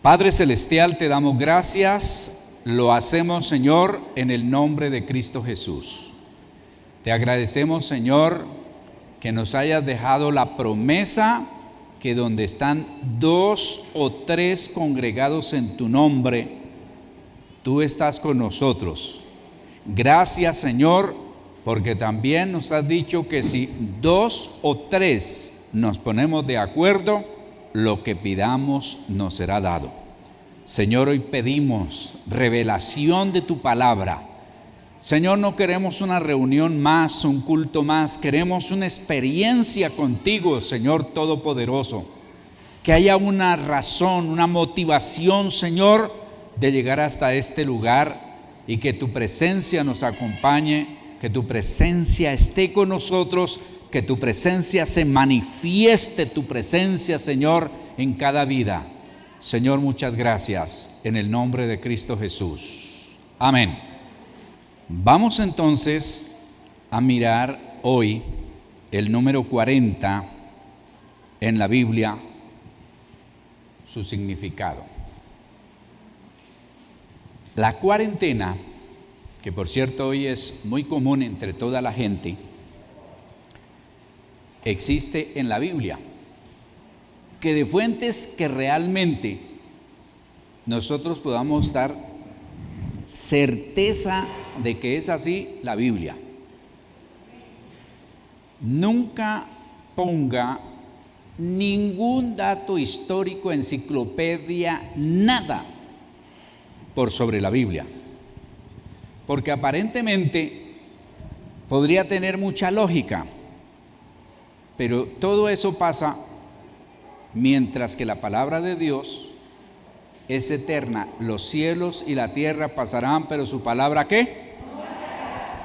Padre Celestial, te damos gracias, lo hacemos, Señor, en el nombre de Cristo Jesús. Te agradecemos, Señor, que nos hayas dejado la promesa que donde están 2 o 3 congregados en tu nombre, tú estás con nosotros. Gracias, Señor, porque también nos has dicho que si 2 o 3 nos ponemos de acuerdo, lo que pidamos nos será dado. Señor, hoy pedimos revelación de tu palabra. Señor, no queremos una reunión más, un culto más, queremos una experiencia contigo, Señor Todopoderoso. Que haya una razón, una motivación, Señor, de llegar hasta este lugar y que tu presencia nos acompañe, que tu presencia esté con nosotros, que tu presencia se manifieste, tu presencia, Señor, en cada vida. Señor, muchas gracias, en el nombre de Cristo Jesús. Amén. Vamos entonces a mirar hoy el número 40 en la Biblia, su significado. La cuarentena, que por cierto hoy es muy común entre toda la gente, existe en la Biblia, que de fuentes que realmente nosotros podamos dar certeza de que es así, la Biblia. Nunca ponga ningún dato histórico, enciclopedia, nada por sobre la Biblia, porque aparentemente podría tener mucha lógica, pero todo eso pasa mientras que la palabra de Dios es eterna. Los cielos y la tierra pasarán, pero su palabra, ¿qué?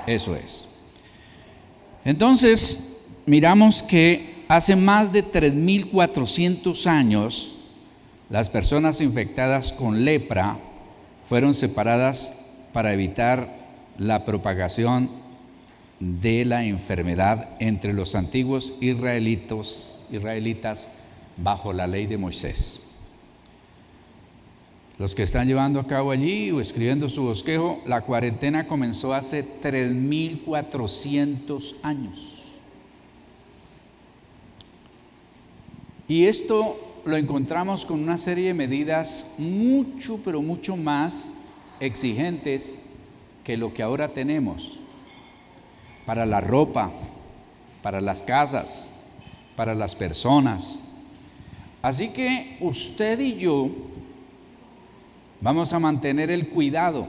Eso es. Entonces, miramos que hace más de 3.400 años, las personas infectadas con lepra fueron separadas para evitar la propagación de la enfermedad entre los antiguos israelitas bajo la ley de Moisés. Los que están llevando a cabo allí o escribiendo su bosquejo, la cuarentena comenzó hace 3.400 años. Y esto lo encontramos con una serie de medidas mucho, pero mucho más exigentes que lo que ahora tenemos. Para la ropa, para las casas, para las personas. Así que usted y yo vamos a mantener el cuidado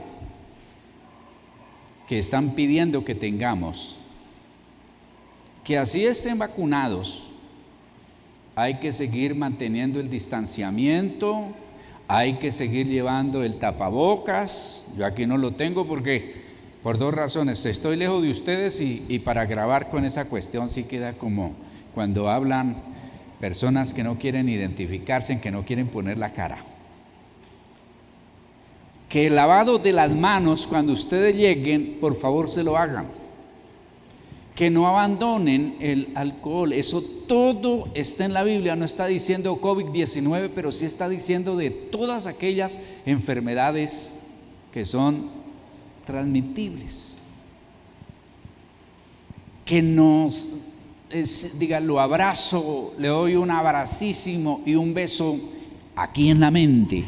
que están pidiendo que tengamos. Que así estén vacunados, hay que seguir manteniendo el distanciamiento, hay que seguir llevando el tapabocas. Yo aquí no lo tengo porque por 2 razones, estoy lejos de ustedes y para grabar con esa cuestión sí queda como cuando hablan personas que no quieren identificarse, que no quieren poner la cara. Que el lavado de las manos cuando ustedes lleguen, por favor se lo hagan. Que no abandonen el alcohol, eso todo está en la Biblia, no está diciendo COVID-19, pero sí está diciendo de todas aquellas enfermedades que son transmitibles. Que nos diga, lo abrazo, le doy un abracísimo y un beso aquí en la mente,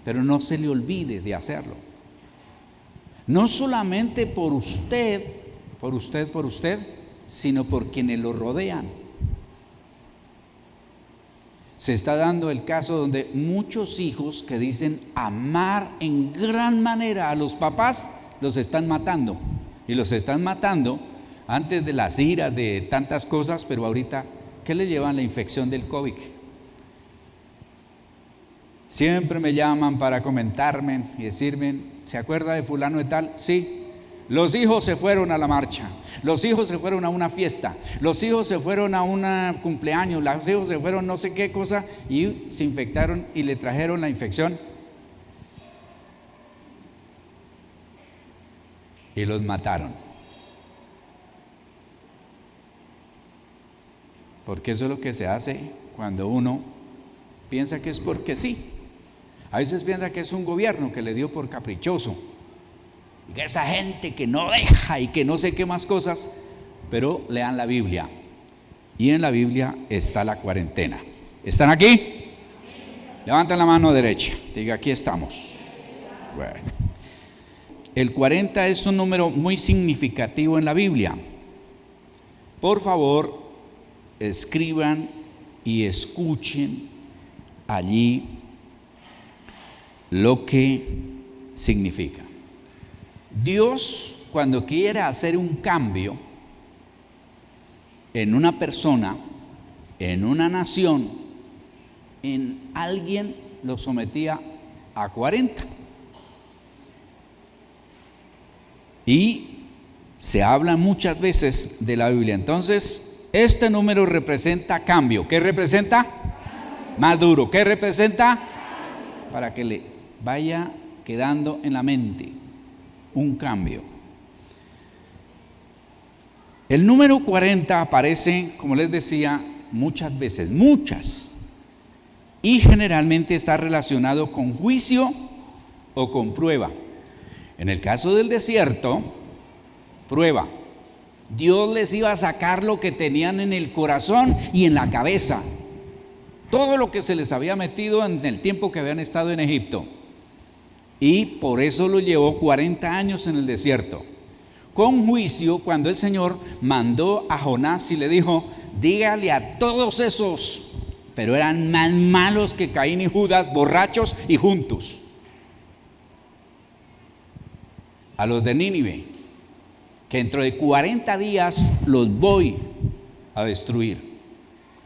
pero no se le olvide de hacerlo. No solamente por usted, sino por quienes lo rodean. Se está dando el caso donde muchos hijos que dicen amar en gran manera a los papás, los están matando. Y los están matando antes de las iras de tantas cosas, pero ahorita, ¿qué le llevan? La infección del COVID. Siempre me llaman para comentarme y decirme, ¿se acuerda de fulano de tal? Sí. Los hijos se fueron a la marcha, los hijos se fueron a una fiesta, los hijos se fueron a un cumpleaños, los hijos se fueron no sé qué cosa y se infectaron y le trajeron la infección y los mataron. Porque eso es lo que se hace cuando uno piensa que es porque sí. A veces piensa que es un gobierno que le dio por caprichoso, y que esa gente que no deja y que no sé qué más cosas, pero lean la Biblia, y en la Biblia está la cuarentena. ¿Están aquí? Levanten la mano derecha, diga, aquí estamos. Bueno. El 40 es un número muy significativo en la Biblia. Por favor, escriban y escuchen allí lo que significa. Dios, cuando quiere hacer un cambio en una persona, en una nación, en alguien, lo sometía a 40. Y se habla muchas veces de la Biblia. Entonces, este número representa cambio. ¿Qué representa? Más duro. ¿Qué representa? Para que le vaya quedando en la mente un cambio. El número 40 aparece, como les decía, muchas veces, muchas. Y generalmente está relacionado con juicio o con prueba. En el caso del desierto, prueba. Dios les iba a sacar lo que tenían en el corazón y en la cabeza. Todo lo que se les había metido en el tiempo que habían estado en Egipto. Y por eso lo llevó 40 años en el desierto. Con juicio, cuando el Señor mandó a Jonás y le dijo, dígale a todos esos, pero eran más malos que Caín y Judas, borrachos y juntos, a los de Nínive, que dentro de 40 días los voy a destruir.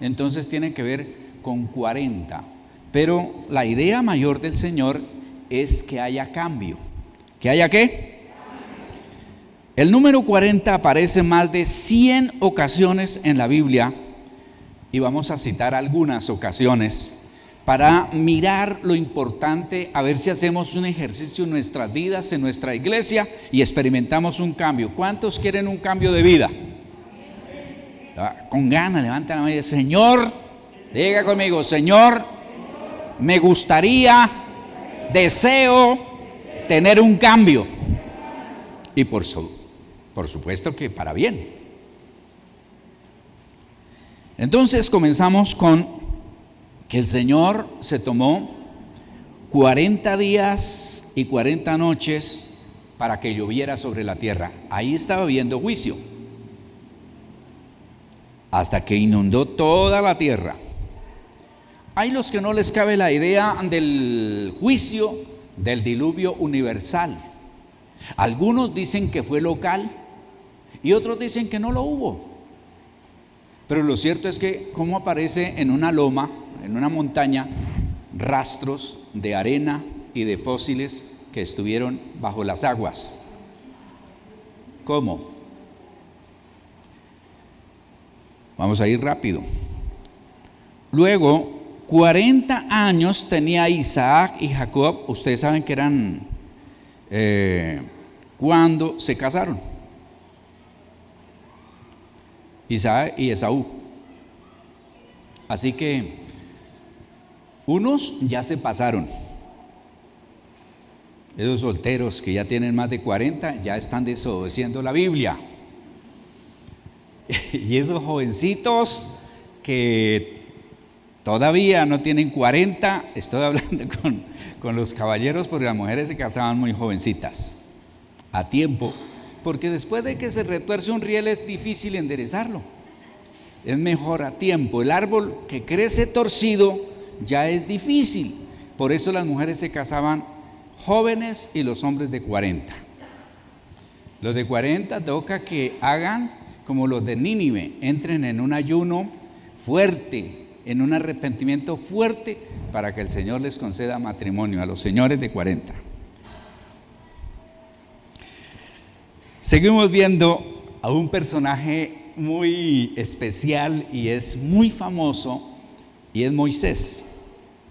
Entonces tiene que ver con 40. Pero la idea mayor del Señor es que haya cambio. ¿Que haya qué? El número 40 aparece más de 100 ocasiones en la Biblia, y vamos a citar algunas ocasiones para mirar lo importante, a ver si hacemos un ejercicio en nuestras vidas, en nuestra iglesia, y experimentamos un cambio. ¿Cuántos quieren un cambio de vida? Con ganas, levanten la mano y digan, Señor, diga conmigo, Señor, me gustaría, deseo tener un cambio. Y por supuesto que para bien. Entonces comenzamos con que el Señor se tomó 40 días y 40 noches para que lloviera sobre la tierra. Ahí estaba habiendo juicio, hasta que inundó toda la tierra. Hay los que no les cabe la idea del juicio del diluvio universal. Algunos dicen que fue local y otros dicen que no lo hubo. Pero lo cierto es que como aparece en una loma, en una montaña, rastros de arena y de fósiles que estuvieron bajo las aguas. ¿Cómo? Vamos a ir rápido. Luego, 40 años tenía Isaac y Jacob. Ustedes saben que eran cuando se casaron, Isaac y Esaú. Así que unos ya se pasaron. Esos solteros que ya tienen más de 40 ya están desobedeciendo la Biblia. Y esos jovencitos que todavía no tienen 40, estoy hablando con los caballeros, porque las mujeres se casaban muy jovencitas, a tiempo, porque después de que se retuerce un riel es difícil enderezarlo. Es mejor a tiempo. El árbol que crece torcido ya es difícil. Por eso las mujeres se casaban jóvenes y los hombres de 40. Los de 40 toca que hagan como los de Nínive, entren en un ayuno fuerte, en un arrepentimiento fuerte, para que el Señor les conceda matrimonio a los señores de 40. Seguimos viendo a un personaje muy especial y es muy famoso, y es Moisés.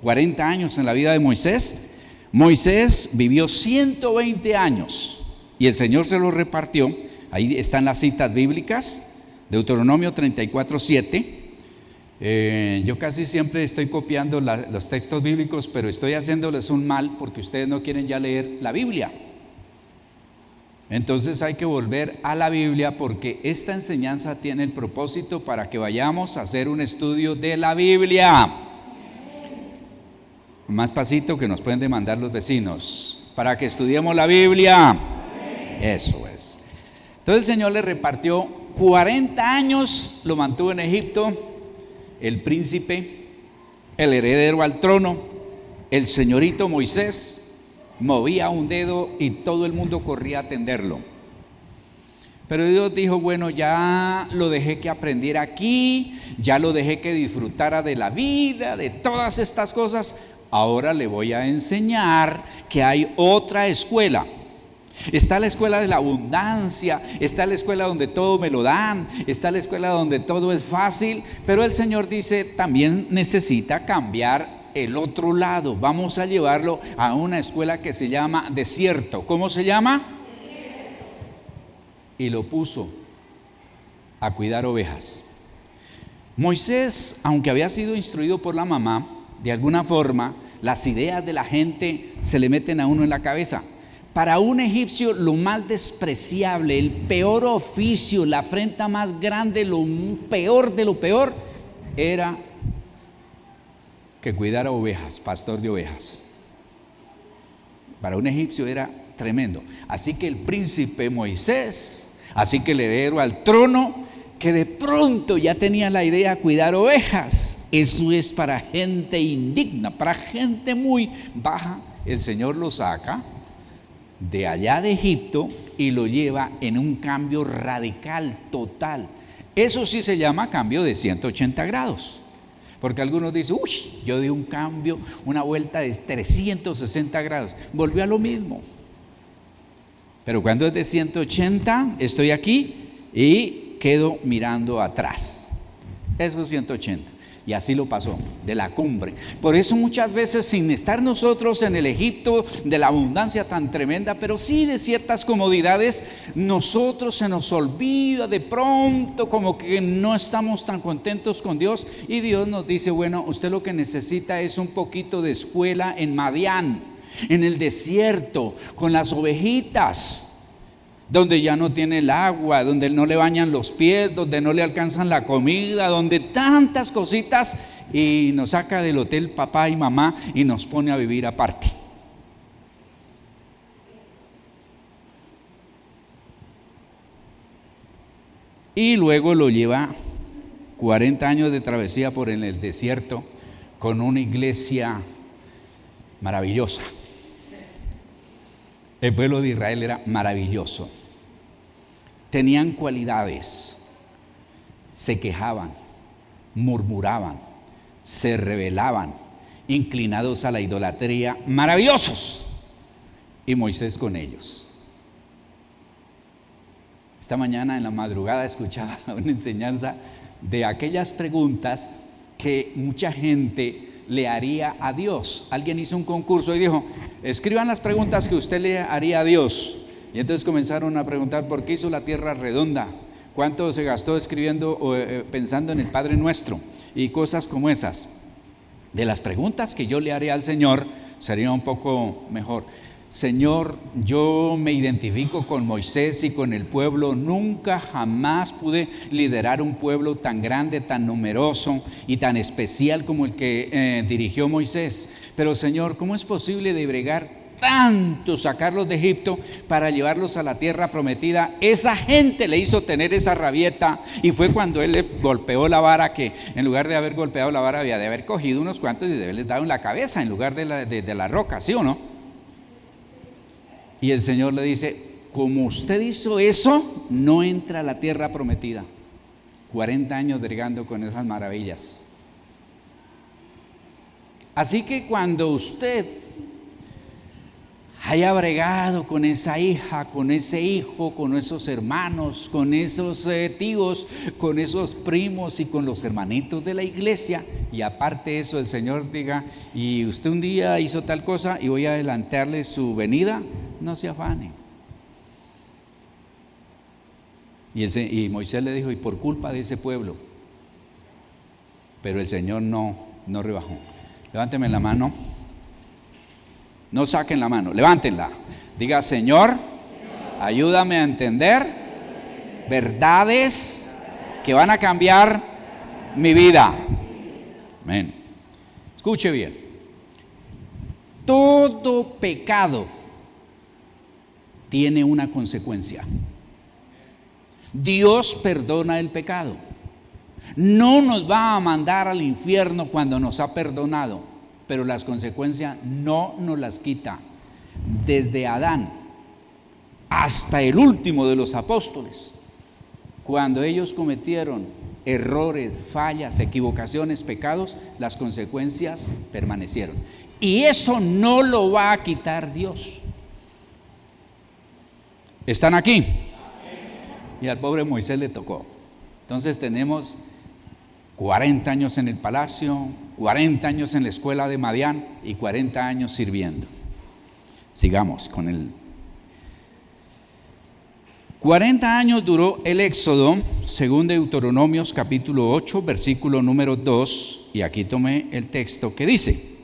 40 años en la vida de Moisés. Moisés vivió 120 años y el Señor se lo repartió. Ahí están las citas bíblicas: Deuteronomio 34:7, Yo casi siempre estoy copiando los textos bíblicos, pero estoy haciéndoles un mal porque ustedes no quieren ya leer la Biblia. Entonces hay que volver a la Biblia porque esta enseñanza tiene el propósito para que vayamos a hacer un estudio de la Biblia. Más pasito que nos pueden demandar los vecinos. Para que estudiemos la Biblia. Eso es. Entonces el Señor le repartió 40 años, lo mantuvo en Egipto, el príncipe, el heredero al trono, el señorito Moisés, movía un dedo y todo el mundo corría a atenderlo. Pero Dios dijo, bueno, ya lo dejé que aprendiera aquí, ya lo dejé que disfrutara de la vida, de todas estas cosas, ahora le voy a enseñar que hay otra escuela. Está la escuela de la abundancia, está la escuela donde todo me lo dan, está la escuela donde todo es fácil, pero el Señor dice, también necesita cambiar el otro lado. Vamos a llevarlo a una escuela que se llama desierto. ¿Cómo se llama? Y lo puso a cuidar ovejas. Moisés, aunque había sido instruido por la mamá, de alguna forma, las ideas de la gente se le meten a uno en la cabeza. Para un egipcio lo más despreciable, el peor oficio, la afrenta más grande, lo peor de lo peor, era que cuidara ovejas, pastor de ovejas. Para un egipcio era tremendo. Así que el príncipe Moisés, así que el heredero al trono, que de pronto ya tenía la idea de cuidar ovejas, eso es para gente indigna, para gente muy baja. El Señor lo saca de allá de Egipto y lo lleva en un cambio radical, total. Eso sí se llama cambio de 180 grados. Porque algunos dicen, uy, yo di un cambio, una vuelta de 360 grados. Volvió a lo mismo. Pero cuando es de 180, estoy aquí y quedo mirando atrás. Eso es 180. Y así lo pasó, de la cumbre. Por eso muchas veces, sin estar nosotros en el Egipto de la abundancia tan tremenda, pero sí de ciertas comodidades, nosotros se nos olvida de pronto, como que no estamos tan contentos con Dios, y Dios nos dice, bueno, usted lo que necesita es un poquito de escuela en Madián, en el desierto, con las ovejitas, donde ya no tiene el agua, donde no le bañan los pies, donde no le alcanzan la comida, donde tantas cositas, y nos saca del hotel papá y mamá y nos pone a vivir aparte. Y luego lo lleva 40 años de travesía por el desierto con una iglesia maravillosa. El pueblo de Israel era maravilloso. Tenían cualidades, se quejaban, murmuraban, se rebelaban, inclinados a la idolatría, maravillosos. Y Moisés con ellos. Esta mañana en la madrugada escuchaba una enseñanza de aquellas preguntas que mucha gente le haría a Dios. Alguien hizo un concurso y dijo, escriban las preguntas que usted le haría a Dios. Y entonces comenzaron a preguntar, ¿por qué hizo la tierra redonda? ¿Cuánto se gastó escribiendo o pensando en el Padre Nuestro? Y cosas como esas. De las preguntas que yo le haré al Señor, sería un poco mejor. Señor, yo me identifico con Moisés y con el pueblo. Nunca jamás pude liderar un pueblo tan grande, tan numeroso y tan especial como el que dirigió Moisés. Pero Señor, ¿cómo es posible de bregar tanto, sacarlos de Egipto para llevarlos a la tierra prometida? Esa gente le hizo tener esa rabieta, y fue cuando él le golpeó la vara, que en lugar de haber golpeado la vara había de haber cogido unos cuantos y de haberles dado en la cabeza en lugar de la roca, ¿sí o no? Y el Señor le dice, como usted hizo eso, no entra a la tierra prometida. 40 años bregando con esas maravillas. Así que cuando usted haya bregado con esa hija, con ese hijo, con esos hermanos, con esos tíos, con esos primos y con los hermanitos de la iglesia, y aparte de eso el Señor diga, y usted un día hizo tal cosa y voy a adelantarle su venida, no se afane. Y Moisés le dijo, y por culpa de ese pueblo, pero el Señor no rebajó. Levánteme la mano. No saquen la mano, levántenla. Diga: Señor, ayúdame a entender verdades que van a cambiar mi vida. Amén. Escuche bien. Todo pecado tiene una consecuencia. Dios perdona el pecado. No nos va a mandar al infierno cuando nos ha perdonado, pero las consecuencias no nos las quita. Desde Adán hasta el último de los apóstoles, cuando ellos cometieron errores, fallas, equivocaciones, pecados, las consecuencias permanecieron. Y eso no lo va a quitar Dios. ¿Están aquí? Y al pobre Moisés le tocó. Entonces tenemos 40 años en el palacio, 40 años en la escuela de Madián y 40 años sirviendo. Sigamos con el 40 años duró el éxodo, según Deuteronomios capítulo 8, versículo número 2, y aquí tomé el texto que dice: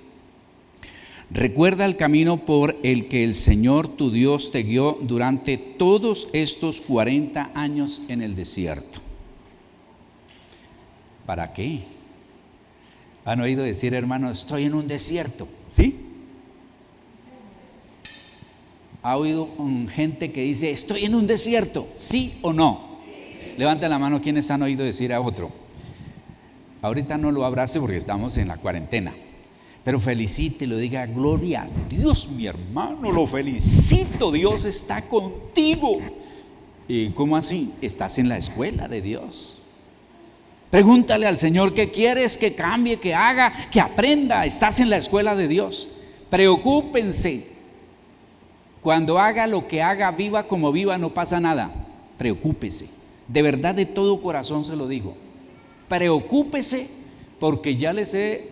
recuerda el camino por el que el Señor tu Dios te guió durante todos estos 40 años en el desierto. ¿Para qué? ¿Han oído decir, hermanos, estoy en un desierto? ¿Sí? ¿Ha oído gente que dice, estoy en un desierto? ¿Sí o no? Sí. Levanten la mano quienes han oído decir a otro. Ahorita no lo abrace porque estamos en la cuarentena, pero felicítelo, diga: gloria a Dios, mi hermano, lo felicito, Dios está contigo. ¿Y cómo así? Estás en la escuela de Dios. Pregúntale al Señor qué quieres que cambie, que haga, que aprenda. Estás en la escuela de Dios. Preocúpense. Cuando haga lo que haga, viva como viva, no pasa nada. Preocúpese. De verdad, de todo corazón se lo digo. Preocúpese, porque ya les he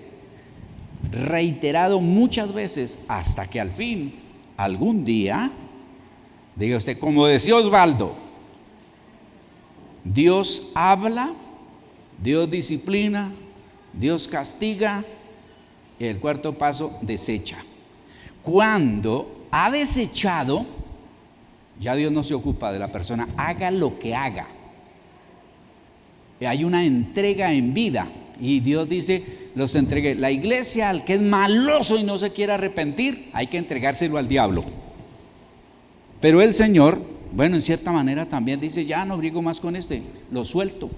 reiterado muchas veces, hasta que al fin, algún día, diga usted, como decía Osvaldo, Dios habla, Dios disciplina, Dios castiga, y el cuarto paso, desecha. Cuando ha desechado, ya Dios no se ocupa de la persona, haga lo que haga. Hay una entrega en vida, y Dios dice, los entregué. La iglesia, al que es maloso y no se quiere arrepentir, hay que entregárselo al diablo. Pero el Señor, bueno, en cierta manera también dice, ya no brigo más con este, lo suelto.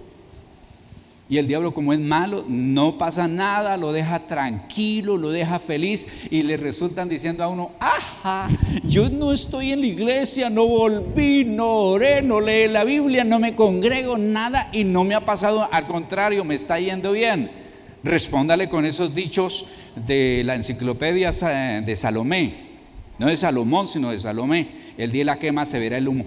Y el diablo, como es malo, no pasa nada, lo deja tranquilo, lo deja feliz, y le resultan diciendo a uno, ajá, yo no estoy en la iglesia, no volví, no oré, no leí la Biblia, no me congrego, nada, y no me ha pasado, al contrario, me está yendo bien. Respóndale con esos dichos de la enciclopedia de Salomé, no de Salomón, sino de Salomé: el día de la quema se verá el humo.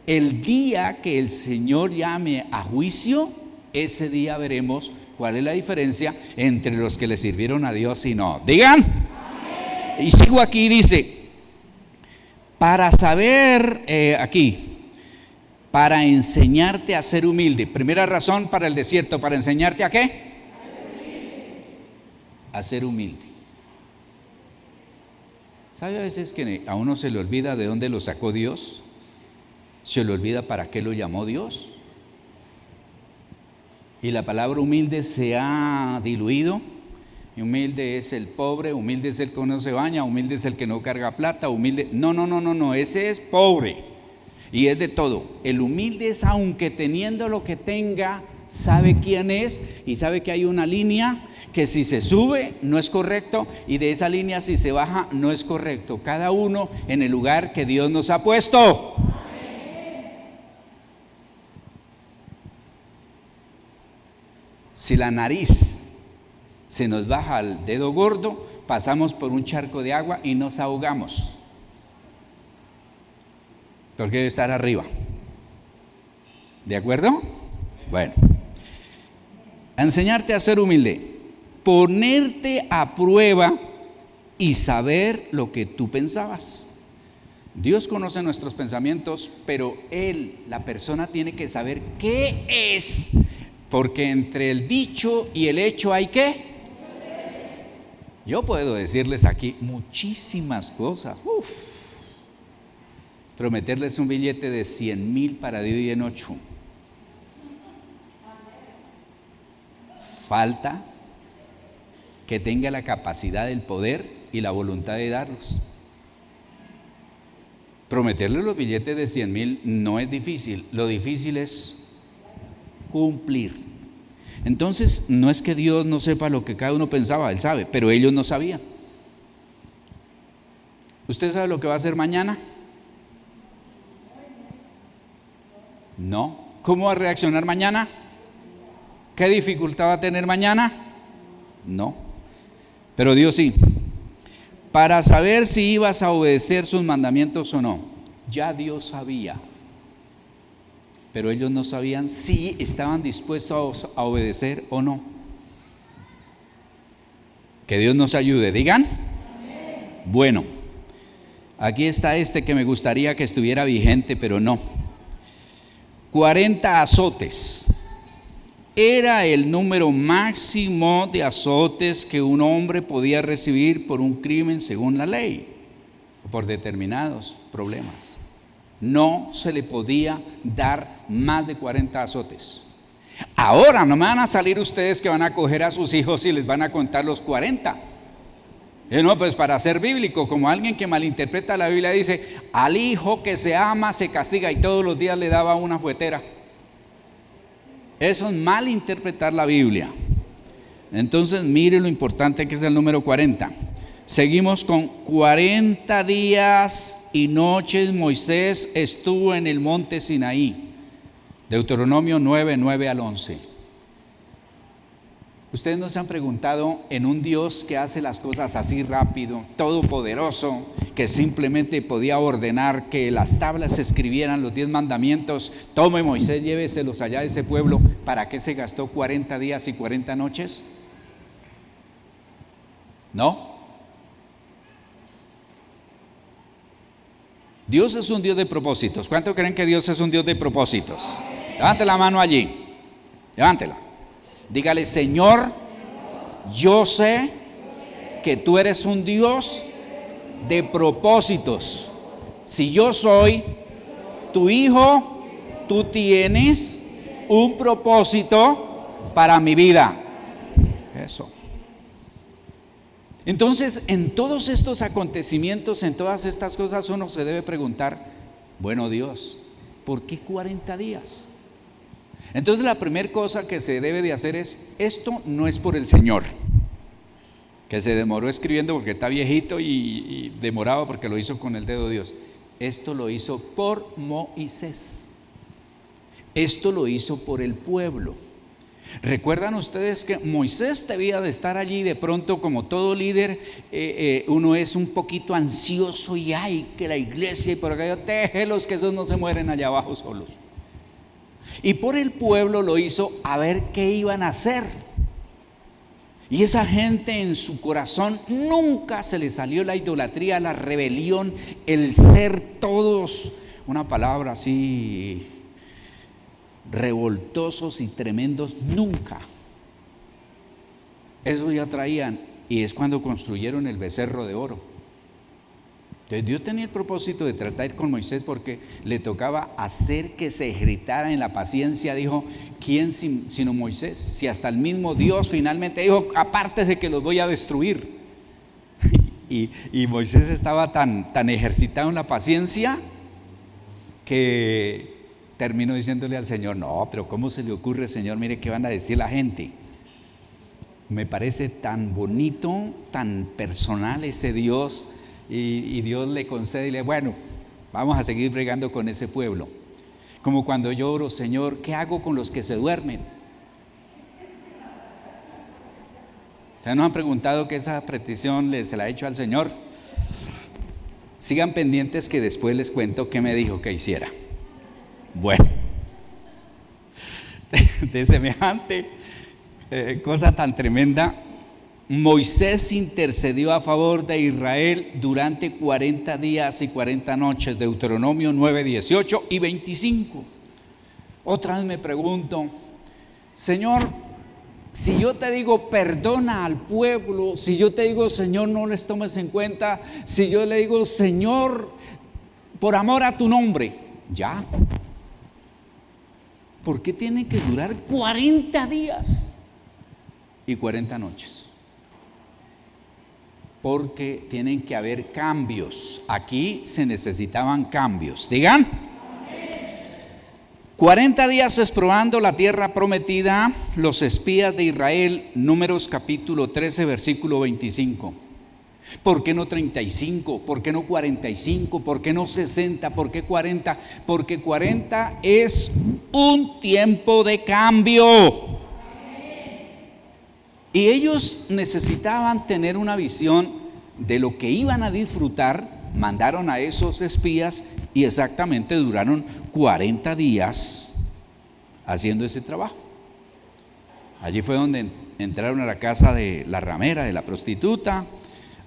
El día que el Señor llame a juicio, ese día veremos cuál es la diferencia entre los que le sirvieron a Dios y no. Digan. Amén. Y sigo aquí, dice, para saber, para enseñarte a ser humilde. Primera razón para el desierto, ¿para enseñarte a qué? A ser humilde. ¿Sabe a veces que a uno se le olvida de dónde lo sacó Dios? ¿Se le olvida para qué lo llamó Dios? Y la palabra humilde se ha diluido. Y humilde es el pobre, humilde es el que no se baña, humilde es el que no carga plata, humilde. No, ese es pobre. Y es de todo. El humilde es, aunque teniendo lo que tenga, sabe quién es y sabe que hay una línea que si se sube no es correcto, y de esa línea si se baja no es correcto. Cada uno en el lugar que Dios nos ha puesto. Si la nariz se nos baja al dedo gordo, pasamos por un charco de agua y nos ahogamos, porque debe estar arriba. ¿De acuerdo? Bueno, enseñarte a ser humilde, ponerte a prueba y saber lo que tú pensabas. Dios conoce nuestros pensamientos, pero la persona tiene que saber qué es. porque entre el dicho y el hecho hay ¿qué? Yo puedo decirles aquí muchísimas cosas. Prometerles un billete de 100,000 para de hoy en 8. Falta que tenga la capacidad, el poder y la voluntad de darlos. Prometerles los billetes de 100,000 no es difícil, lo difícil es cumplir. Entonces, no es que Dios no sepa lo que cada uno pensaba, Él sabe, pero ellos no sabían. ¿Usted sabe lo que va a hacer mañana? No. ¿Cómo va a reaccionar mañana? ¿Qué dificultad va a tener mañana? No. Pero Dios sí. Para saber si ibas a obedecer sus mandamientos o no, ya Dios sabía. Pero ellos no sabían si estaban dispuestos a obedecer o no. Que Dios nos ayude, digan. Bueno, aquí está este que me gustaría que estuviera vigente, pero no. 40 azotes. Era el número máximo de azotes que un hombre podía recibir por un crimen según la ley, o por determinados problemas. No se le podía dar más de 40 azotes. Ahora no me van a salir ustedes que van a coger a sus hijos y les van a contar los 40. No, pues para ser bíblico, como alguien que malinterpreta la Biblia dice, al hijo que se ama se castiga, y todos los días le daba una fuetera. Eso es malinterpretar la Biblia. Entonces mire lo importante que es el número 40. Seguimos con 40 días y noches Moisés estuvo en el monte Sinaí. Deuteronomio 9, 9 al 11. Ustedes no se han preguntado en un Dios que hace las cosas así rápido, todopoderoso, que simplemente podía ordenar que las tablas se escribieran los 10 mandamientos. Tome Moisés, lléveselos allá de ese pueblo. ¿Para qué se gastó 40 días y 40 noches? ¿No? Dios es un Dios de propósitos. ¿Cuánto creen que Dios es un Dios de propósitos? Levante la mano allí. Levántela. Dígale, Señor, yo sé que tú eres un Dios de propósitos. Si yo soy tu hijo, tú tienes un propósito para mi vida. Eso. Entonces, en todos estos acontecimientos, en todas estas cosas, uno se debe preguntar, bueno Dios, ¿por qué 40 días? Entonces la primera cosa que se debe de hacer es, esto no es por el Señor, que se demoró escribiendo porque está viejito y demorado porque lo hizo con el dedo de Dios. Esto lo hizo por Moisés. Esto lo hizo por el pueblo. ¿Recuerdan ustedes que Moisés debía de estar allí? De pronto, como todo líder, uno es un poquito ansioso y ay, que la iglesia y por acá, déjelos que esos no se mueren allá abajo solos. Y por el pueblo lo hizo a ver qué iban a hacer. Y esa gente en su corazón nunca se les salió la idolatría, la rebelión, el ser todos, una palabra así, revoltosos y tremendos, nunca. Eso ya traían, y es cuando construyeron el becerro de oro. Entonces Dios tenía el propósito de tratar con Moisés porque le tocaba hacer que se ejercitara en la paciencia. Dijo, ¿quién sino Moisés? Si hasta el mismo Dios finalmente dijo, aparte de que los voy a destruir. y Moisés estaba tan ejercitado en la paciencia que terminó diciéndole al Señor, no, pero ¿cómo se le ocurre, Señor? Mire qué van a decir la gente. Me parece tan bonito, tan personal ese Dios. Y Dios le concede y le dice, bueno, vamos a seguir bregando con ese pueblo. Como cuando yo oro, Señor, ¿qué hago con los que se duermen? ¿Ustedes nos han preguntado que esa petición se la ha hecho al Señor? Sigan pendientes que después les cuento qué me dijo que hiciera. Bueno, de semejante cosa tan tremenda, Moisés intercedió a favor de Israel durante 40 días y 40 noches, Deuteronomio 9, 18 y 25. Otra vez me pregunto, Señor, si yo te digo perdona al pueblo, si yo te digo Señor no les tomes en cuenta, si yo le digo Señor por amor a tu nombre, ya. ¿Por qué tienen que durar 40 días y 40 noches? Porque tienen que haber cambios. Aquí se necesitaban cambios. Digan. 40 días explorando la tierra prometida, los espías de Israel, Números capítulo 13, versículo 25. ¿Por qué no 35? ¿Por qué no 45? ¿Por qué no 60? ¿Por qué 40? Porque 40 es un tiempo de cambio. Y ellos necesitaban tener una visión de lo que iban a disfrutar. Mandaron a esos espías y exactamente duraron 40 días haciendo ese trabajo. Allí fue donde entraron a la casa de la ramera, de la prostituta.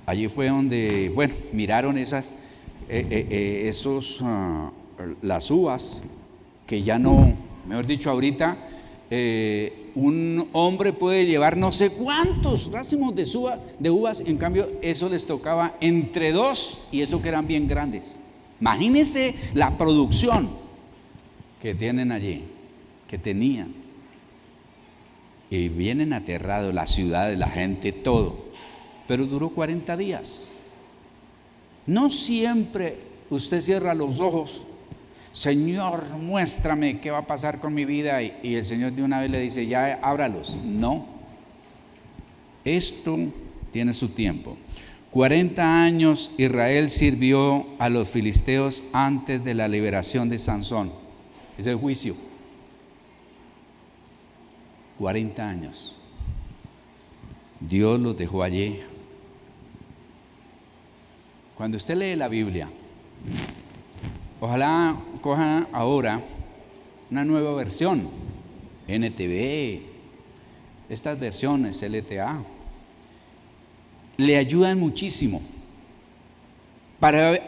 Allí fue donde, miraron las uvas, que ya no, mejor dicho, ahorita un hombre puede llevar no sé cuántos racimos de uvas, en cambio eso les tocaba entre 2, y eso que eran bien grandes. Imagínense la producción que tienen allí, que tenían. Y vienen aterrados las ciudades, la gente, todo. Pero duró 40 días. No siempre usted cierra los ojos, Señor, muéstrame qué va a pasar con mi vida, y el Señor de una vez le dice, ya ábralos. No, esto tiene su tiempo. 40 años Israel sirvió a los filisteos antes de la liberación de Sansón. Es el juicio. 40 años. Dios los dejó allí. Cuando usted lee la Biblia, ojalá coja ahora una nueva versión, NTV, estas versiones, LTA, le ayudan muchísimo.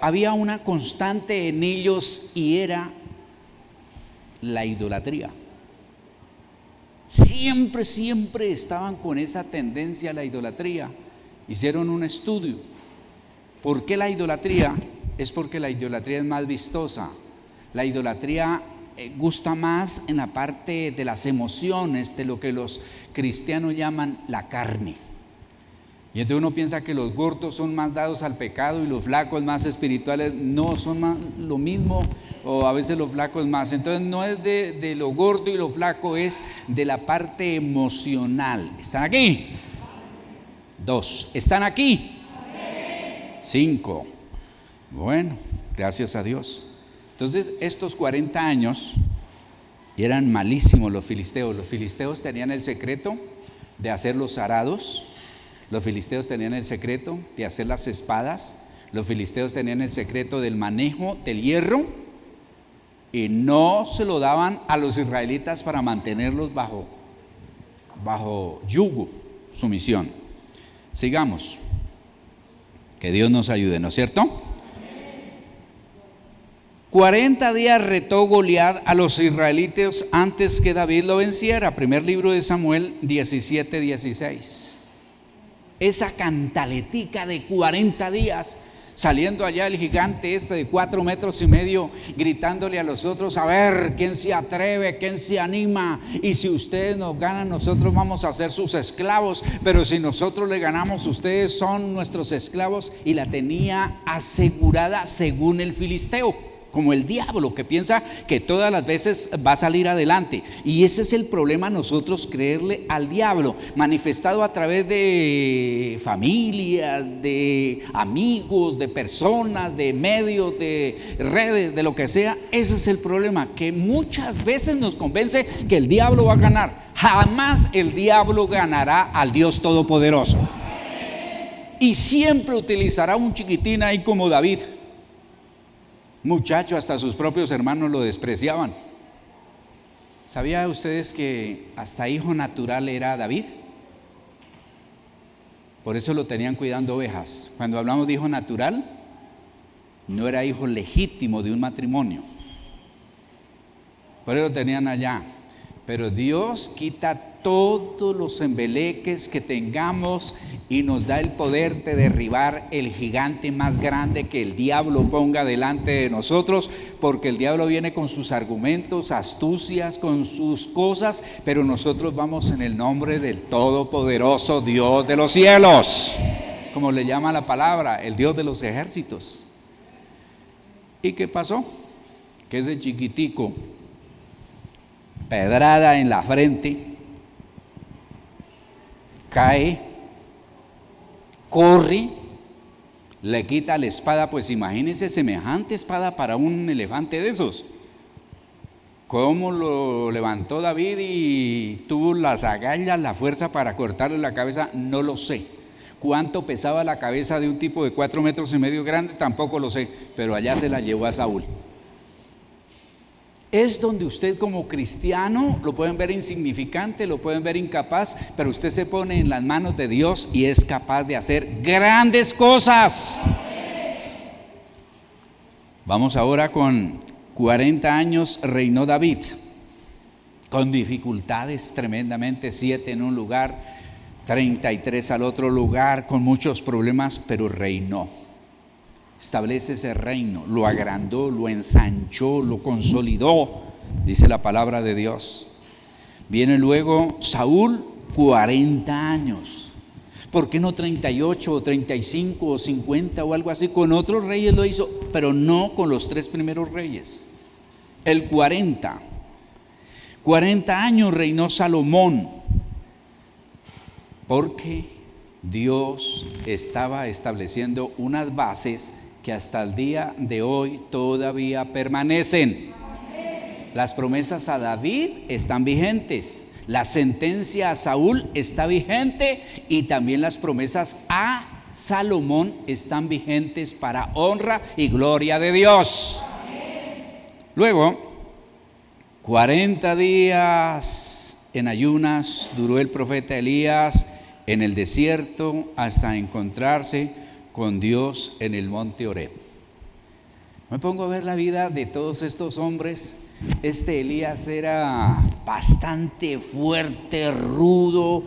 Había una constante en ellos y era la idolatría. Siempre estaban con esa tendencia a la idolatría. Hicieron un estudio. ¿Por qué la idolatría? Es porque la idolatría es más vistosa. La idolatría gusta más en la parte de las emociones, de lo que los cristianos llaman la carne. Y entonces uno piensa que los gordos son más dados al pecado y los flacos más espirituales. No, son más lo mismo, o a veces los flacos más. Entonces no es de lo gordo y lo flaco, es de la parte emocional. ¿Están aquí? 2. ¿Están aquí? 5. Bueno, gracias a Dios. Entonces estos 40 años eran malísimos los filisteos. Los filisteos tenían el secreto de hacer los arados. Los filisteos tenían el secreto de hacer las espadas. Los filisteos tenían el secreto del manejo del hierro, y no se lo daban a los israelitas para mantenerlos bajo yugo, sumisión. Sigamos. Que Dios nos ayude, ¿no es cierto? 40 días retó Goliat a los israelitas antes que David lo venciera. Primer libro de Samuel 17:16. Esa cantaletica de 40 días, saliendo allá el gigante de 4,5 metros, gritándole a los otros, a ver, ¿quién se atreve? ¿Quién se anima? Y si ustedes nos ganan, nosotros vamos a ser sus esclavos, pero si nosotros le ganamos, ustedes son nuestros esclavos. Y la tenía asegurada según el filisteo, como el diablo, que piensa que todas las veces va a salir adelante. Y ese es el problema, nosotros creerle al diablo, manifestado a través de familias, de amigos, de personas, de medios, de redes, de lo que sea. Ese es el problema, que muchas veces nos convence que el diablo va a ganar. Jamás el diablo ganará al Dios Todopoderoso. Y siempre utilizará un chiquitín ahí como David. Muchacho, hasta sus propios hermanos lo despreciaban. ¿Sabían ustedes que hasta hijo natural era David? Por eso lo tenían cuidando ovejas. Cuando hablamos de hijo natural, no era hijo legítimo de un matrimonio. Por eso lo tenían allá. Pero Dios quita todos los embeleques que tengamos y nos da el poder de derribar el gigante más grande que el diablo ponga delante de nosotros, porque el diablo viene con sus argumentos, astucias, con sus cosas, pero nosotros vamos en el nombre del todopoderoso Dios de los cielos, como le llama la palabra, el Dios de los ejércitos. ¿Y qué pasó? Que ese chiquitico, pedrada en la frente, cae, corre, le quita la espada. Pues imagínense semejante espada para un elefante de esos. ¿Cómo lo levantó David y tuvo las agallas, la fuerza para cortarle la cabeza? No lo sé. ¿Cuánto pesaba la cabeza de un tipo de 4,5 metros grande? Tampoco lo sé, pero allá se la llevó a Saúl. Es donde usted como cristiano lo pueden ver insignificante, lo pueden ver incapaz, pero usted se pone en las manos de Dios y es capaz de hacer grandes cosas. Vamos ahora con 40 años reinó David, con dificultades tremendamente, 7 en un lugar, 33 al otro lugar, con muchos problemas, pero reinó. Establece ese reino, lo agrandó, lo ensanchó, lo consolidó, dice la palabra de Dios. Viene luego Saúl, 40 años. ¿Por qué no 38 o 35 o 50 o algo así? Con otros reyes lo hizo, pero no con los 3 primeros reyes. El 40 años reinó Salomón, porque Dios estaba estableciendo unas bases que hasta el día de hoy todavía permanecen. Las promesas a David están vigentes, la sentencia a Saúl está vigente y también las promesas a Salomón están vigentes para honra y gloria de Dios. Luego, 40 días en ayunas duró el profeta Elías en el desierto hasta encontrarse con Dios en el monte Horeb. Me pongo a ver la vida de todos estos hombres. Elías era bastante fuerte, rudo,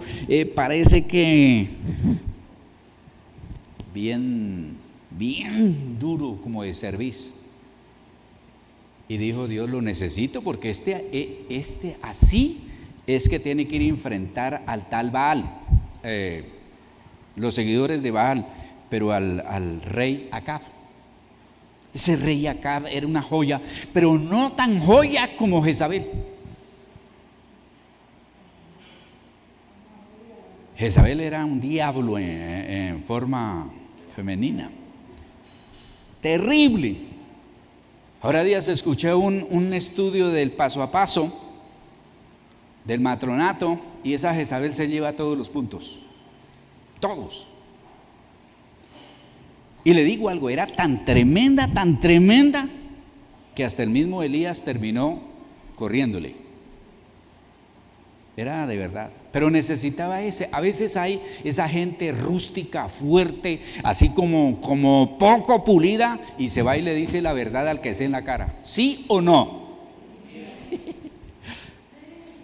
parece que bien duro como de cerviz. Y dijo Dios, lo necesito porque así es que tiene que ir a enfrentar al tal Baal, los seguidores de Baal, pero al rey Acab. Ese rey Acab era una joya, pero no tan joya como Jezabel. Jezabel era un diablo en forma femenina, terrible. Ahora días escuché un estudio del paso a paso del matronato y esa Jezabel se lleva todos los puntos, todos. Y le digo algo, era tan tremenda, que hasta el mismo Elías terminó corriéndole. Era de verdad, pero necesitaba a veces hay esa gente rústica, fuerte, así como poco pulida, y se va y le dice la verdad al que sea en la cara, ¿sí o no?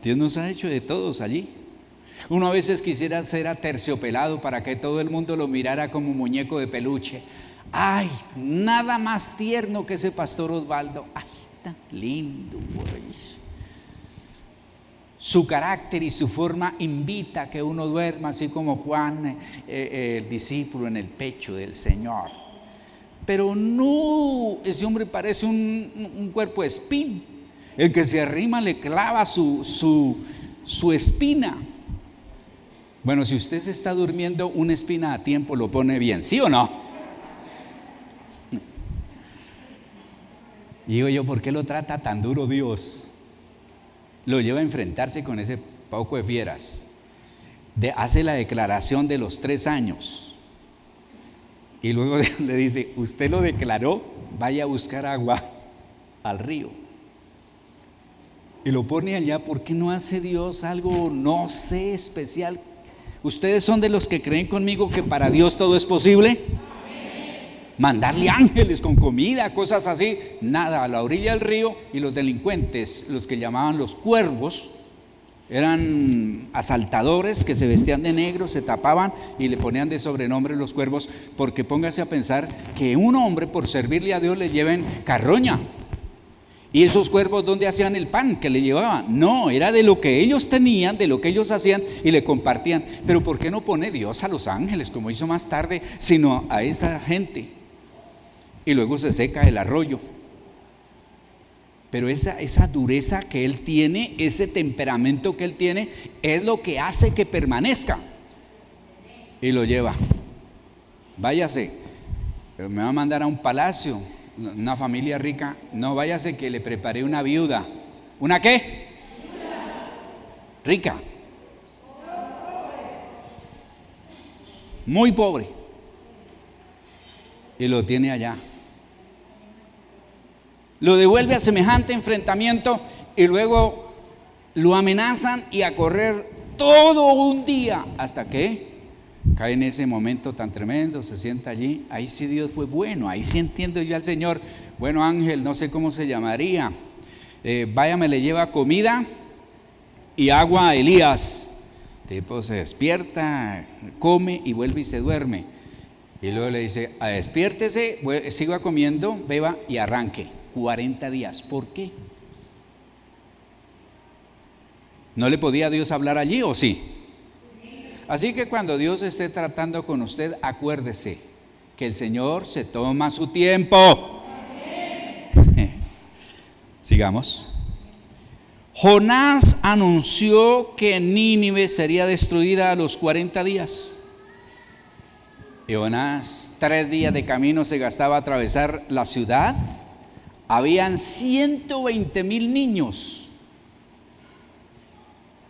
Dios nos ha hecho de todos allí. Uno a veces quisiera ser aterciopelado para que todo el mundo lo mirara como muñeco de peluche. Ay, nada más tierno que ese pastor Osvaldo. Ay, tan lindo, güey. Su carácter y su forma invita a que uno duerma así como Juan, el discípulo, en el pecho del Señor. Pero no, ese hombre parece un cuerpo de espín. El que se arrima le clava su espina. Bueno, si usted se está durmiendo, una espina a tiempo lo pone bien, ¿sí o no? Y digo yo, ¿por qué lo trata tan duro Dios? Lo lleva a enfrentarse con ese poco de fieras. Hace la declaración de los 3 años. Y luego le dice, usted lo declaró, vaya a buscar agua al río. Y lo pone allá. ¿Por qué no hace Dios algo, no sé, especial? ¿Ustedes son de los que creen conmigo que para Dios todo es posible? Amén. Mandarle ángeles con comida, cosas así. Nada, a la orilla del río, y los delincuentes, los que llamaban los cuervos, Eran asaltadores que se vestían de negro, se tapaban y le ponían de sobrenombre los cuervos, porque póngase a pensar que un hombre por servirle a Dios le lleven carroña. ¿Y esos cuervos dónde hacían el pan que le llevaban? No, era de lo que ellos tenían, de lo que ellos hacían y le compartían. Pero ¿por qué no pone Dios a los ángeles como hizo más tarde, sino a esa gente? Y luego se seca el arroyo. Pero esa dureza que él tiene, ese temperamento que él tiene, es lo que hace que permanezca. Y lo lleva. Váyase, me va a mandar a un palacio, una familia rica. No, váyase que le preparé una viuda. ¿Una qué? Rica. Muy pobre. Y lo tiene allá. Lo devuelve a semejante enfrentamiento y luego lo amenazan y a correr todo un día hasta que cae en ese momento tan tremendo, se sienta allí. Ahí sí Dios fue bueno, ahí sí entiendo yo al Señor. Bueno, ángel, no sé cómo se llamaría, vaya, me le lleva comida y agua a Elías. El tipo se despierta, come y vuelve y se duerme. Y luego le dice, despiértese, siga comiendo, beba y arranque. 40 días. ¿Por qué? ¿No le podía Dios hablar allí o sí? Así que cuando Dios esté tratando con usted, acuérdese que el Señor se toma su tiempo. Sigamos. Jonás anunció que Nínive sería destruida a los 40 días. Y Jonás 3 días de camino se gastaba a atravesar la ciudad. Habían 120,000 niños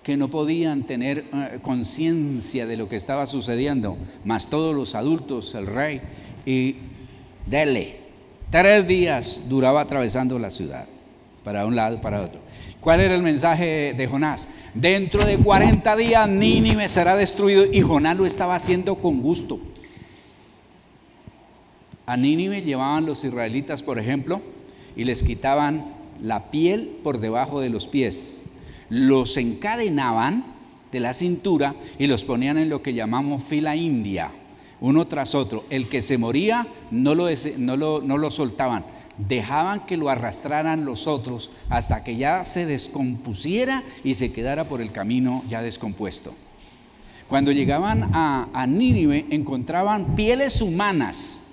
que no podían tener conciencia de lo que estaba sucediendo, más todos los adultos, el rey, y dele, 3 días duraba atravesando la ciudad, para un lado y para otro. ¿Cuál era el mensaje de Jonás? Dentro de 40 días Nínive será destruido, y Jonás lo estaba haciendo con gusto. A Nínive llevaban los israelitas, por ejemplo, y les quitaban la piel por debajo de los pies, los encadenaban de la cintura y los ponían en lo que llamamos fila india, uno tras otro. El que se moría no lo soltaban, dejaban que lo arrastraran los otros hasta que ya se descompusiera y se quedara por el camino ya descompuesto. Cuando llegaban a Nínive encontraban pieles humanas.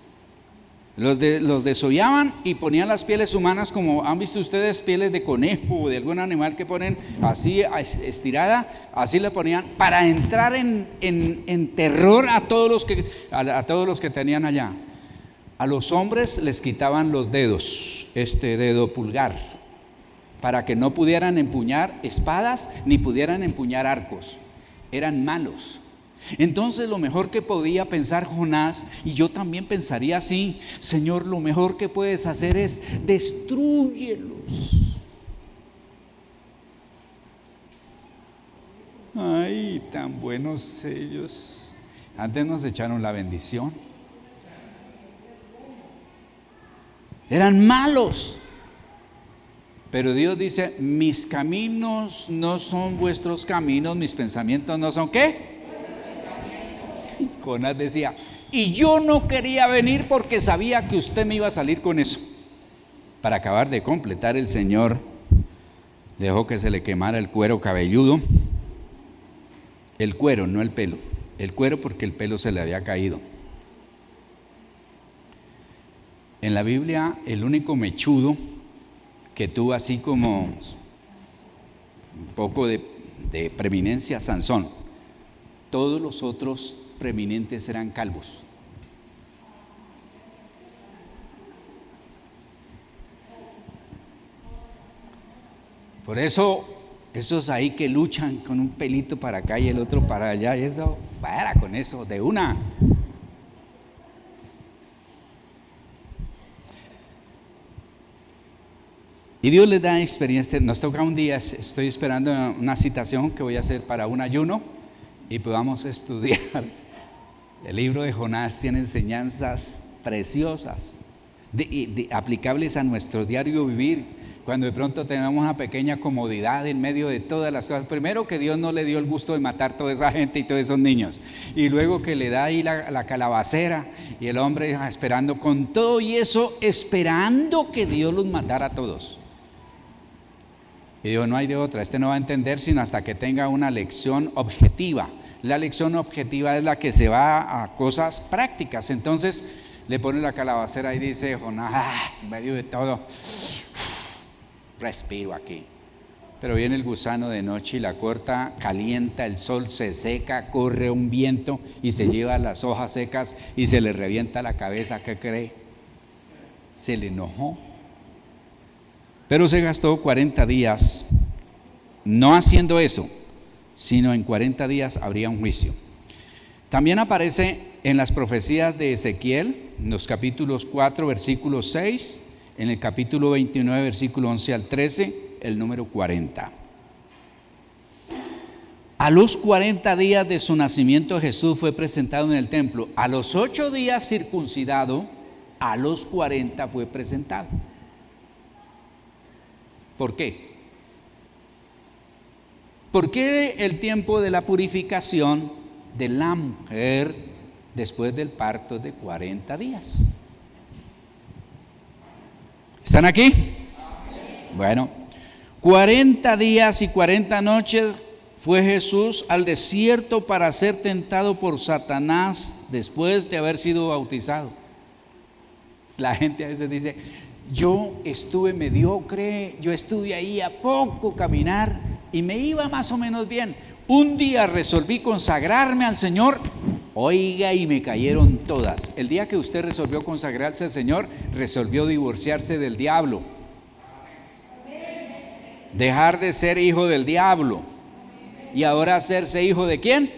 Los desollaban y ponían las pieles humanas, como han visto ustedes, pieles de conejo o de algún animal que ponen así estirada, así la ponían para entrar en terror a todos los que tenían allá. A los hombres les quitaban los dedos, este dedo pulgar, para que no pudieran empuñar espadas ni pudieran empuñar arcos. Eran malos. Entonces lo mejor que podía pensar Jonás, y yo también pensaría así: Señor, lo mejor que puedes hacer es destrúyelos. Ay, tan buenos ellos. Antes nos echaron la bendición. Eran malos. Pero Dios dice: mis caminos no son vuestros caminos, mis pensamientos no son ¿qué? Jonás decía: y yo no quería venir porque sabía que usted me iba a salir con eso. Para acabar de completar, el Señor dejó que se le quemara el cuero cabelludo. El cuero, no el pelo. El cuero, porque el pelo se le había caído. En la Biblia, el único mechudo que tuvo así como un poco de preeminencia, Sansón. Todos los otros preeminentes eran calvos. Por eso, esos ahí que luchan con un pelito para acá y el otro para allá, y eso, para con eso, de una. Y Dios les da experiencia. Nos toca un día, estoy esperando una citación que voy a hacer para un ayuno y podamos estudiar. El libro de Jonás tiene enseñanzas preciosas, aplicables a nuestro diario vivir. Cuando de pronto tenemos una pequeña comodidad en medio de todas las cosas. Primero, que Dios no le dio el gusto de matar toda esa gente y todos esos niños. Y luego que le da ahí la calabacera y el hombre esperando con todo y eso, esperando que Dios los matara a todos. Y digo, no hay de otra, no va a entender sino hasta que tenga una lección objetiva. La lección objetiva es la que se va a cosas prácticas. Entonces le pone la calabacera y dice, Jonás, en medio de todo, respiro aquí. Pero viene el gusano de noche y la corta, calienta, el sol se seca, corre un viento y se lleva las hojas secas y se le revienta la cabeza. ¿Qué cree? Se le enojó. Pero se gastó 40 días no haciendo eso, sino en 40 días habría un juicio. También aparece en las profecías de Ezequiel, en los capítulos 4, versículo 6, en el capítulo 29, versículo 11 al 13, el número 40. A los 40 días de su nacimiento Jesús fue presentado en el templo. A los 8 días circuncidado, a los 40 fue presentado. ¿Por qué? ¿Por qué el tiempo de la purificación de la mujer después del parto de 40 días? ¿Están aquí? Bueno, 40 días y 40 noches fue Jesús al desierto para ser tentado por Satanás después de haber sido bautizado. La gente a veces dice, yo estuve mediocre, yo estuve ahí a poco caminar y me iba más o menos bien. Un día resolví consagrarme al Señor, oiga, y me cayeron todas. El día que usted resolvió consagrarse al Señor, resolvió divorciarse del diablo. Dejar de ser hijo del diablo. Y ahora hacerse hijo ¿de quién?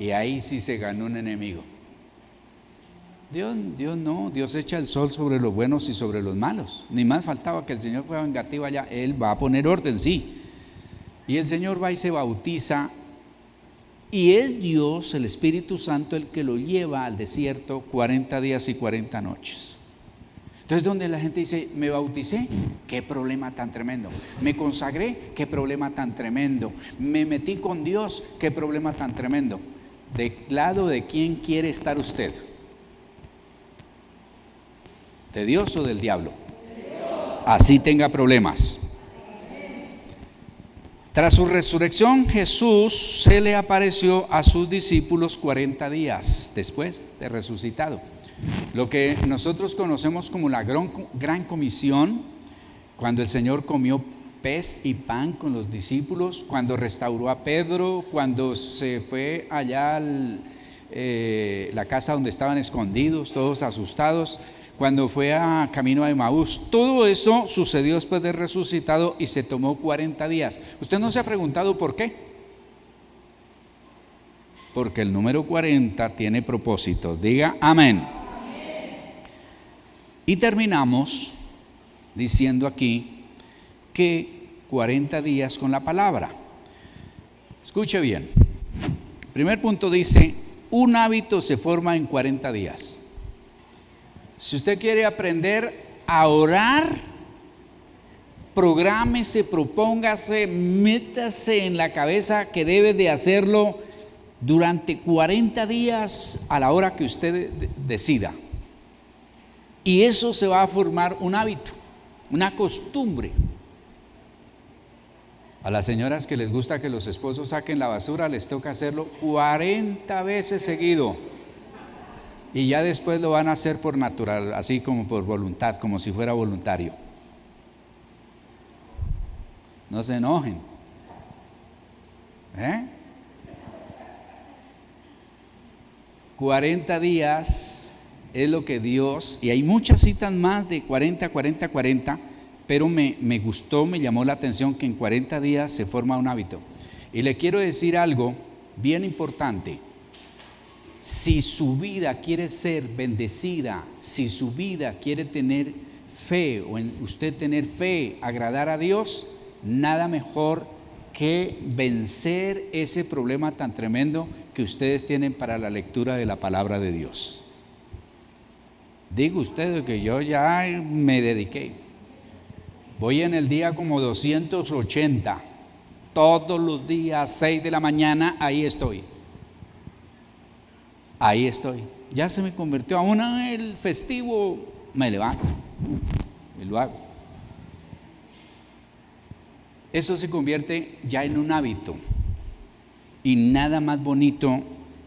Y ahí sí se ganó un enemigo. Dios no, Dios echa el sol sobre los buenos y sobre los malos. Ni más faltaba que el Señor fuera vengativo allá. Él va a poner orden, sí. Y el Señor va y se bautiza. Y es Dios, el Espíritu Santo, el que lo lleva al desierto 40 días y 40 noches. Entonces, donde la gente dice, me bauticé, qué problema tan tremendo. Me consagré, qué problema tan tremendo. Me metí con Dios, qué problema tan tremendo. ¿Del lado de quién quiere estar usted? ¿De Dios o del diablo? Así tenga problemas. Tras su resurrección, Jesús se le apareció a sus discípulos 40 días después de resucitado. Lo que nosotros conocemos como la gran comisión, cuando el Señor comió pez y pan con los discípulos, cuando restauró a Pedro, cuando se fue allá a la casa donde estaban escondidos, todos asustados, cuando fue a camino a Emaús. Todo eso sucedió después de resucitado y se tomó 40 días. ¿Usted no se ha preguntado por qué? Porque el número 40 tiene propósitos. Diga amén. Y terminamos diciendo aquí que 40 días con la palabra. Escuche bien. El primer punto dice, un hábito se forma en 40 días. Si usted quiere aprender a orar, prográmese, propóngase, métase en la cabeza que debe de hacerlo durante 40 días a la hora que usted decida. Y eso se va a formar un hábito, una costumbre. A las señoras que les gusta que los esposos saquen la basura, les toca hacerlo 40 veces seguido. Y ya después lo van a hacer por natural, así como por voluntad, como si fuera voluntario. No se enojen. 40 días es lo que Dios, y hay muchas citas más de 40, 40, 40, pero me gustó, me llamó la atención que en 40 días se forma un hábito. Y le quiero decir algo bien importante. Si su vida quiere ser bendecida, si su vida quiere tener fe, o en usted tener fe, agradar a Dios, nada mejor que vencer ese problema tan tremendo que ustedes tienen para la lectura de la palabra de Dios. Digo usted que yo ya me dediqué. Voy en el día como 280. Todos los días, 6 de la mañana, ahí estoy. Ahí estoy. Ya se me convirtió aún el festivo, me levanto y lo hago. Eso se convierte ya en un hábito. Y nada más bonito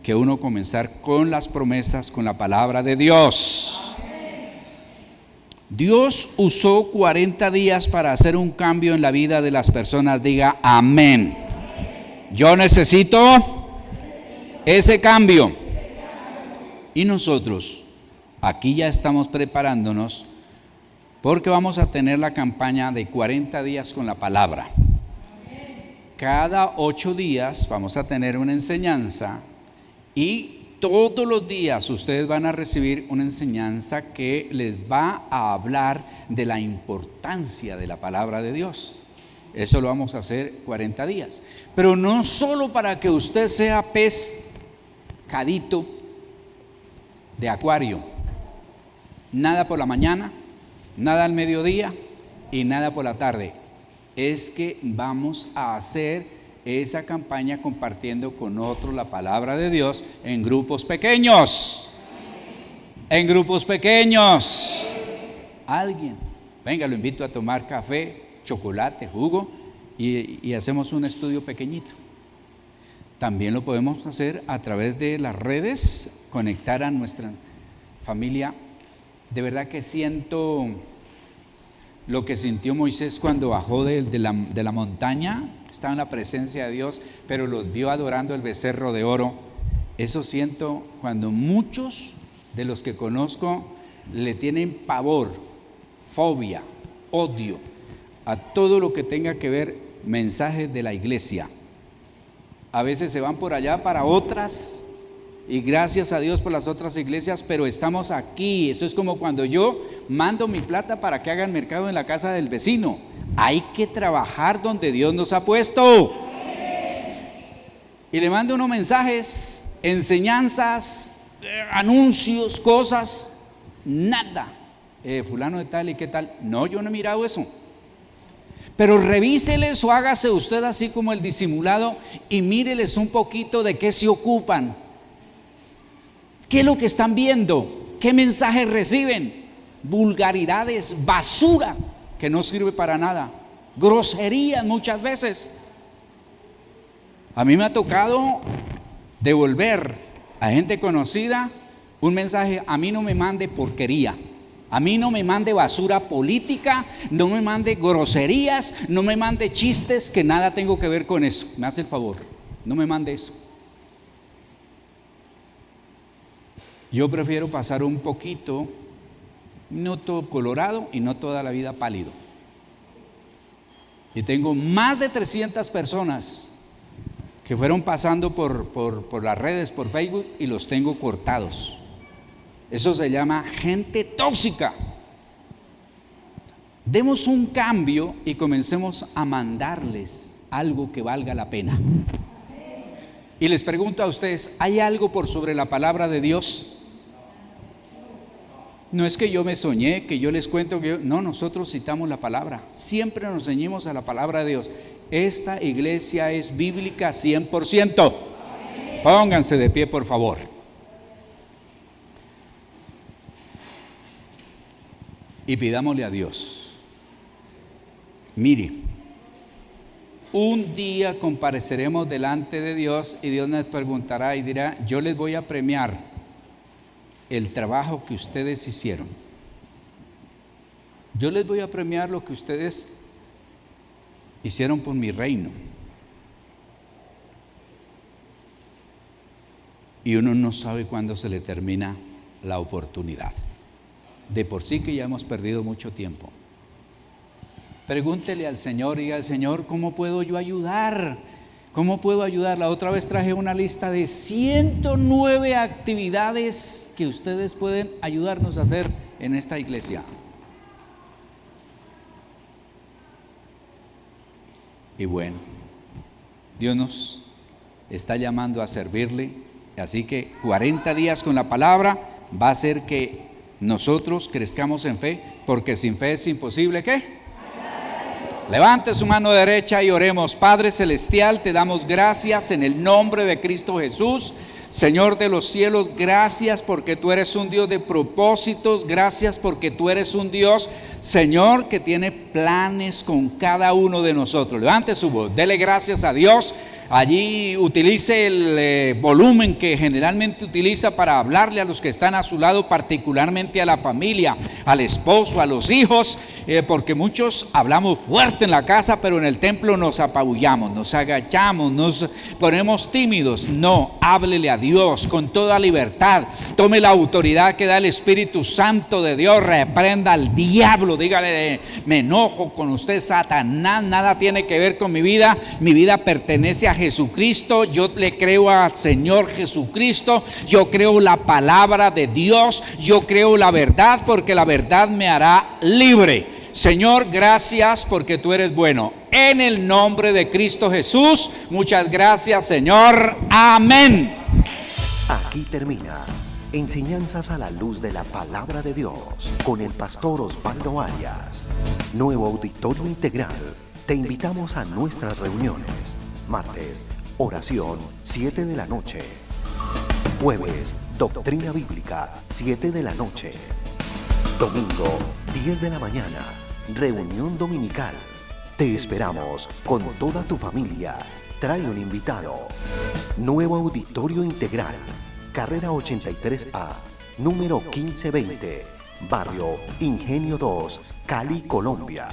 que uno comenzar con las promesas, con la palabra de Dios. Dios usó 40 días para hacer un cambio en la vida de las personas. Diga amén. Yo necesito ese cambio. Y nosotros aquí ya estamos preparándonos porque vamos a tener la campaña de 40 días con la palabra. Cada 8 días vamos a tener una enseñanza y todos los días ustedes van a recibir una enseñanza que les va a hablar de la importancia de la palabra de Dios. Eso lo vamos a hacer 40 días. Pero no solo para que usted sea pescadito de acuario. Nada por la mañana, nada al mediodía y nada por la tarde. Es que vamos a hacer esa campaña compartiendo con otros la palabra de Dios en grupos pequeños. En grupos pequeños. Alguien, venga, lo invito a tomar café, chocolate, jugo y hacemos un estudio pequeñito. También lo podemos hacer a través de las redes, conectar a nuestra familia. De verdad que siento lo que sintió Moisés cuando bajó de la montaña. Estaba en la presencia de Dios, pero los vio adorando el becerro de oro. Eso siento cuando muchos de los que conozco le tienen pavor, fobia, odio a todo lo que tenga que ver mensajes de la iglesia. A veces se van por allá para otras, y gracias a Dios por las otras iglesias, pero estamos aquí. Eso es como cuando yo mando mi plata para que hagan mercado en la casa del vecino. Hay que trabajar donde Dios nos ha puesto. Y le mando unos mensajes, enseñanzas, anuncios, cosas, nada. Fulano de tal y qué tal. No, yo no he mirado eso. Pero revíseles o hágase usted así como el disimulado y míreles un poquito de qué se ocupan. ¿Qué es lo que están viendo? ¿Qué mensajes reciben? Vulgaridades, basura que no sirve para nada, groserías muchas veces. A mí me ha tocado devolver a gente conocida un mensaje: a mí no me mande porquería, a mí no me mande basura política, no me mande groserías, no me mande chistes que nada tengo que ver con eso. Me hace el favor, no me mande eso. Yo prefiero pasar un poquito, no todo colorado y no toda la vida pálido. Y tengo más de 300 personas que fueron pasando por las redes, por Facebook, y los tengo cortados. Eso se llama gente tóxica. Demos un cambio y comencemos a mandarles algo que valga la pena. Y les pregunto a ustedes, ¿hay algo por sobre la palabra de Dios? No es que yo me soñé, que yo les cuento que no, nosotros citamos la palabra, siempre nos ceñimos a la palabra de Dios. Esta iglesia es bíblica 100%. Pónganse de pie, por favor. Y pidámosle a Dios. Mire, un día compareceremos delante de Dios y Dios nos preguntará y dirá: yo les voy a premiar el trabajo que ustedes hicieron. Yo les voy a premiar lo que ustedes hicieron por mi reino. Y uno no sabe cuándo se le termina la oportunidad. De por sí que ya hemos perdido mucho tiempo. Pregúntele al Señor y diga al Señor: ¿cómo puedo yo ayudar? ¿Cómo puedo ayudar? La otra vez traje una lista de 109 actividades que ustedes pueden ayudarnos a hacer en esta iglesia. Y bueno, Dios nos está llamando a servirle, así que 40 días con la palabra va a hacer que nosotros crezcamos en fe, porque sin fe es imposible, ¿qué? Levante su mano derecha y oremos. Padre Celestial, te damos gracias en el nombre de Cristo Jesús. Señor de los cielos, gracias porque tú eres un Dios de propósitos, gracias porque tú eres un Dios, Señor, que tiene planes con cada uno de nosotros. Levante su voz, dele gracias a Dios. Allí utilice el volumen que generalmente utiliza para hablarle a los que están a su lado, particularmente a la familia, al esposo, a los hijos, porque muchos hablamos fuerte en la casa, pero en el templo nos apabullamos, nos agachamos, nos ponemos tímidos. No, háblele a Dios con toda libertad, tome la autoridad que da el Espíritu Santo de Dios, reprenda al diablo, dígale: me enojo con usted, Satanás, nada tiene que ver con mi vida pertenece a Jesucristo, yo le creo al Señor Jesucristo, yo creo la palabra de Dios, yo creo la verdad, porque la verdad me hará libre. Señor, gracias porque tú eres bueno. En el nombre de Cristo Jesús, muchas gracias, Señor. Amén. Aquí termina Enseñanzas a la luz de la palabra de Dios con el pastor Osvaldo Arias. Nuevo Auditorio Integral. Te invitamos a nuestras reuniones. Martes, oración, 7 de la noche. Jueves, doctrina bíblica, 7 de la noche. Domingo, 10 de la mañana, reunión dominical. Te esperamos con toda tu familia. Trae un invitado. Nuevo Auditorio Integral, carrera 83A, número 1520, barrio Ingenio 2, Cali, Colombia.